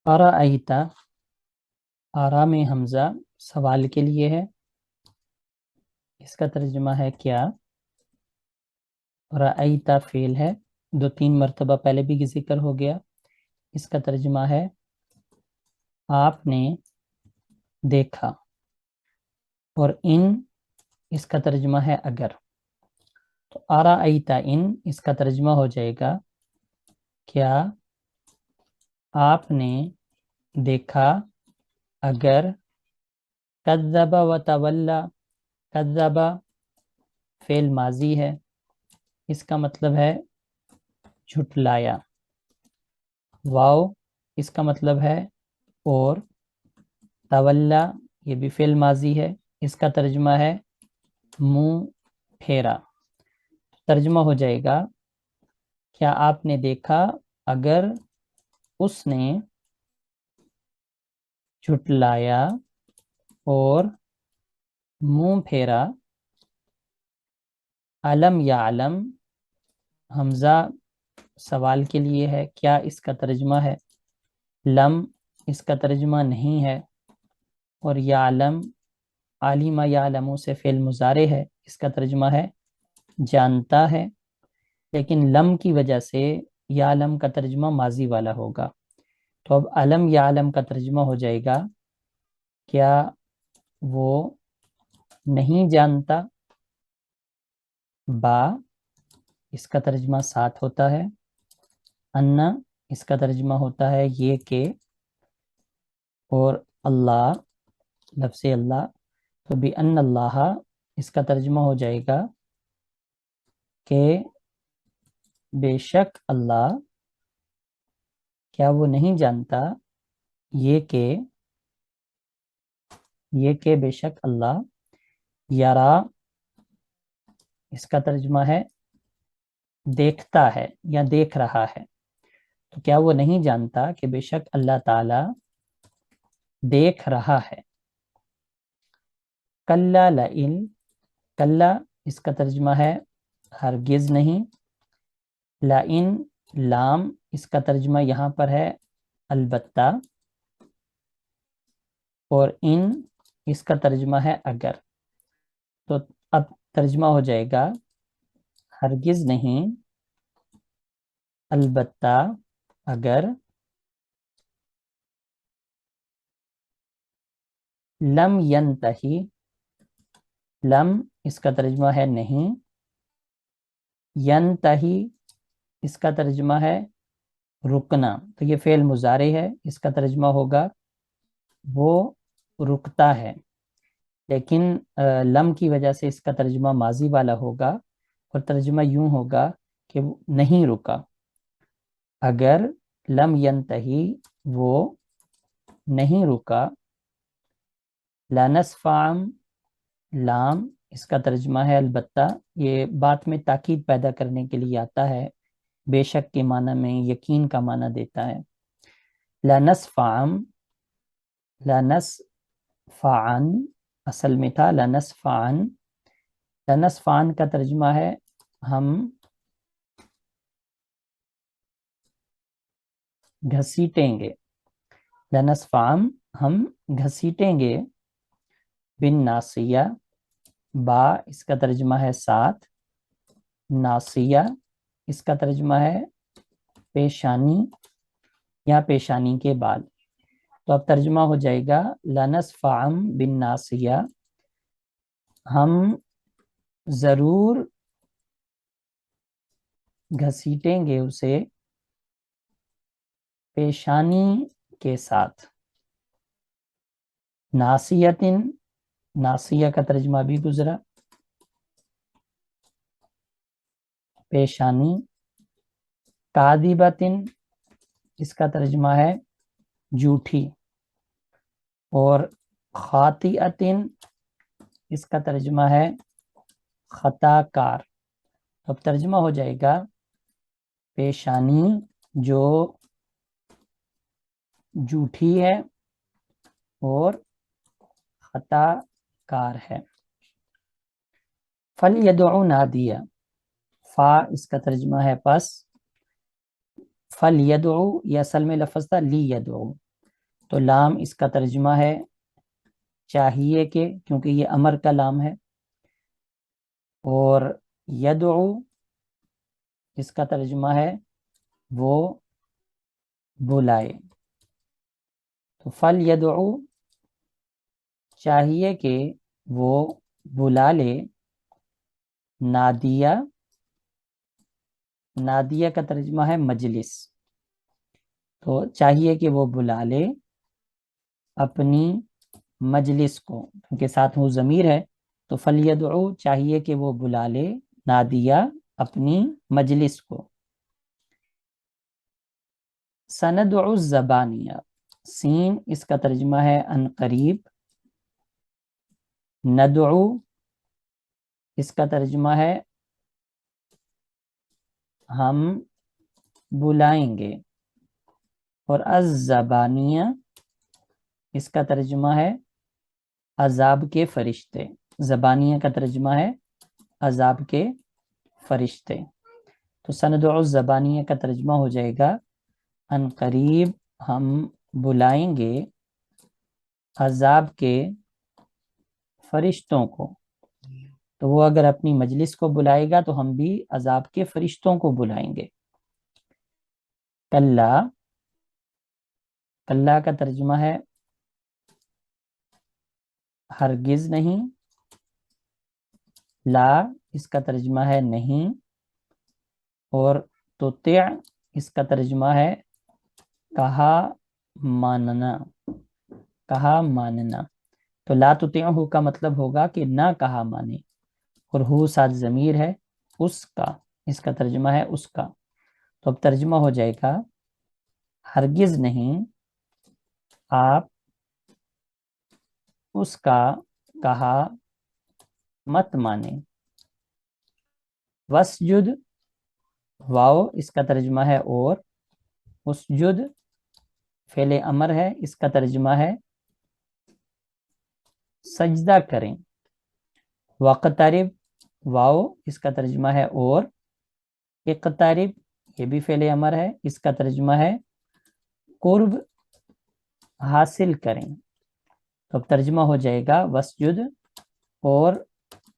ارائیتا، آرا میں حمزہ سوال کے لیے ہے، اس کا ترجمہ ہے کیا. رأیتا فعل ہے، 2-3 مرتبہ پہلے بھی ذکر ہو گیا. اس کا ترجمہ ہے آپ نے دیکھا، اور ان اس کا ترجمہ ہے اگر. تو ارائیتا ان اس کا ترجمہ ہو جائے گا کیا آپ نے دیکھا اگر. کذب و تولا، کذب فعل ماضی ہے، اس کا مطلب ہے جھٹلایا. واو اس کا مطلب ہے اور. تولا یہ بھی فعل ماضی ہے، اس کا ترجمہ ہے منہ پھیرا. ترجمہ ہو جائے گا کیا آپ نے دیکھا اگر اس نے جھٹلایا اور منہ پھیرا. علم یا علم حمزہ سوال کے لیے ہے، کیا اس کا ترجمہ ہے. لم اس کا ترجمہ نہیں ہے، اور یعلم عالم یعلم سے فعل مضارع ہے، اس کا ترجمہ ہے جانتا ہے. لیکن لم کی وجہ سے یعلم کا ترجمہ ماضی والا ہوگا. تو اب علم یعلم کا ترجمہ ہو جائے گا کیا وہ نہیں جانتا. با اس کا ترجمہ ساتھ ہوتا ہے. انا اس کا ترجمہ ہوتا ہے یہ کہ. اور اللہ لفظ اللہ، تو بھی ان اللہ اس کا ترجمہ ہو جائے گا کہ بے شک اللہ. کیا وہ نہیں جانتا یہ کہ بے شک اللہ. یرا اس کا ترجمہ ہے دیکھتا ہے یا دیکھ رہا ہے. تو کیا وہ نہیں جانتا کہ بے شک اللہ تعالی دیکھ رہا ہے. کلا لئن، کلا اس کا ترجمہ ہے ہرگز نہیں. لئن لام اس کا ترجمہ یہاں پر ہے البتہ، اور ان اس کا ترجمہ ہے اگر. تو اب ترجمہ ہو جائے گا ہرگز نہیں، البتہ اگر. لم ینتہی، لم اس کا ترجمہ ہے نہیں. ینتہی اس کا ترجمہ ہے رکنا. تو یہ فعل مضارع ہے، اس کا ترجمہ ہوگا وہ رکتا ہے. لیکن لم کی وجہ سے اس کا ترجمہ ماضی والا ہوگا، اور ترجمہ یوں ہوگا کہ وہ نہیں رکا. اگر لم ینتہی وہ نہیں رکا. لنسفعا لام اس کا ترجمہ ہے البتہ. یہ بات میں تاکید پیدا کرنے کے لیے آتا ہے، بے شک کے معنی میں یقین کا معنی دیتا ہے. لنسفعا، لنسفعا اصل میں تھا لنسفعا. لنسفعا کا ترجمہ ہے ہم گھسیٹیں گے. لنسفعا ہم گھسیٹیں گے. بن ناصیہ، با اس کا ترجمہ ہے ساتھ. ناصیہ اس کا ترجمہ ہے پیشانی یا پیشانی کے بال. تو اب ترجمہ ہو جائے گا لنسفعا بن ناصیہ، ہم ضرور گھسیٹیں گے اسے پیشانی کے ساتھ. ناصیتن، ناصیہ کا ترجمہ بھی گزرا پیشانی. کاذبتن اس کا ترجمہ ہے جھوٹی. اور خاطئتن اس کا ترجمہ ہے خطا کار. اب ترجمہ ہو جائے گا پیشانی جو جھوٹی ہے اور خطا کار ہے. فلیدعو نادیہ، فا اس کا ترجمہ ہے پس. فلیدعو یہ اصل میں لفظ تھا لیدعو. تو لام اس کا ترجمہ ہے چاہیے کہ، کیونکہ یہ امر کا لام ہے. اور یدعو اس کا ترجمہ ہے وہ بلائے. تو فل یدعو چاہیے کہ وہ بلا لے. نادیہ، نادیہ کا ترجمہ ہے مجلس. تو چاہیے کہ وہ بلا لے اپنی مجلس کو، کیونکہ ساتھ وہ ضمیر ہے. تو فلیدعو چاہیے کہ وہ بلا لے نادیہ اپنی مجلس کو. سندعو الزبانیہ، سین اس کا ترجمہ ہے ان قریب. ندعو اس کا ترجمہ ہے ہم بلائیں گے. اور الزبانیہ اس کا ترجمہ ہے عذاب کے فرشتے. زبانیہ کا ترجمہ ہے عذاب کے فرشتے. تو سندعو الزبانیہ کا ترجمہ ہو جائے گا ان قریب ہم بلائیں گے عذاب کے فرشتوں کو. تو وہ اگر اپنی مجلس کو بلائے گا تو ہم بھی عذاب کے فرشتوں کو بلائیں گے. کلا، کلا کا ترجمہ ہے ہرگز نہیں. لا اس کا ترجمہ ہے نہیں. اور تطع اس کا ترجمہ ہے کہا ماننا، کہا ماننا. تو لا تطعہ کا مطلب ہوگا کہ نہ کہا مانے، اور ہو ساتھ ضمیر ہے اس کا، اس کا ترجمہ ہے اس کا. تو اب ترجمہ ہو جائے گا ہرگز نہیں آپ اس کا کہا مت مانے. وسجد، واو اس کا ترجمہ ہے اور. اسجد فعل امر ہے، اس کا ترجمہ ہے سجدہ کریں. وقترب، واو اس کا ترجمہ ہے اور. اقترب یہ بھی فعل امر ہے، اس کا ترجمہ ہے قرب حاصل کریں. تو اب ترجمہ ہو جائے گا وسجد اور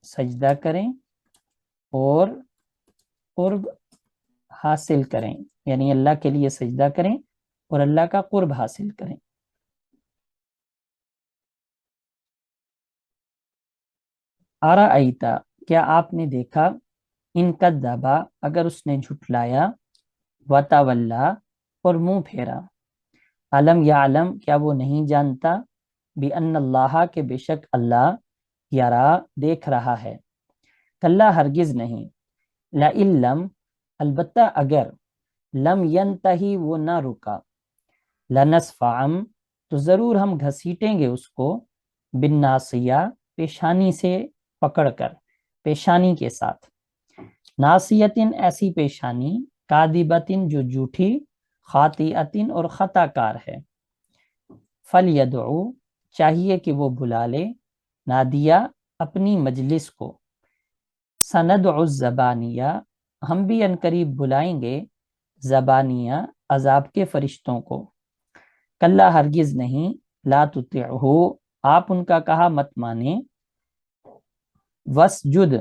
سجدہ کریں اور قرب حاصل کریں، یعنی اللہ کے لیے سجدہ کریں اور اللہ کا قرب حاصل کریں. ارائیتا کیا آپ نے دیکھا، ان کذبا اگر اس نے جھٹلایا، وتولا اور منہ پھیرا. علم یعلم کیا وہ نہیں جانتا، بان اللہ کہ بے شک اللہ، یرا دیکھ رہا ہے. کلا ہرگز نہیں. لئن لم البتہ اگر، لم ینتہی وہ نہ رکا، لنصفعا تو ضرور ہم گھسیٹیں گے اس کو، بالناصیہ پیشانی سے پکڑ کر، پیشانی کے ساتھ. ناصیتن ایسی پیشانی، کاذبتن جو جھوٹی، خاطئتن اور خطا کار ہے. فلیدعو چاہیے کہ وہ بلا لے، نادیہ اپنی مجلس کو. سندعو الزبانیہ ہم بھی عنقریب بلائیں گے زبانیہ عذاب کے فرشتوں کو. کلا ہرگز نہیں، لا تطعہ آپ ان کا کہا مت مانیں. وسجد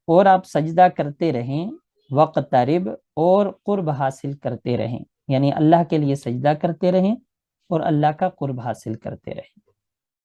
اور آپ سجدہ کرتے رہیں، وقترب اور قرب حاصل کرتے رہیں، یعنی اللہ کے لیے سجدہ کرتے رہیں اور اللہ کا قرب حاصل کرتے رہیں.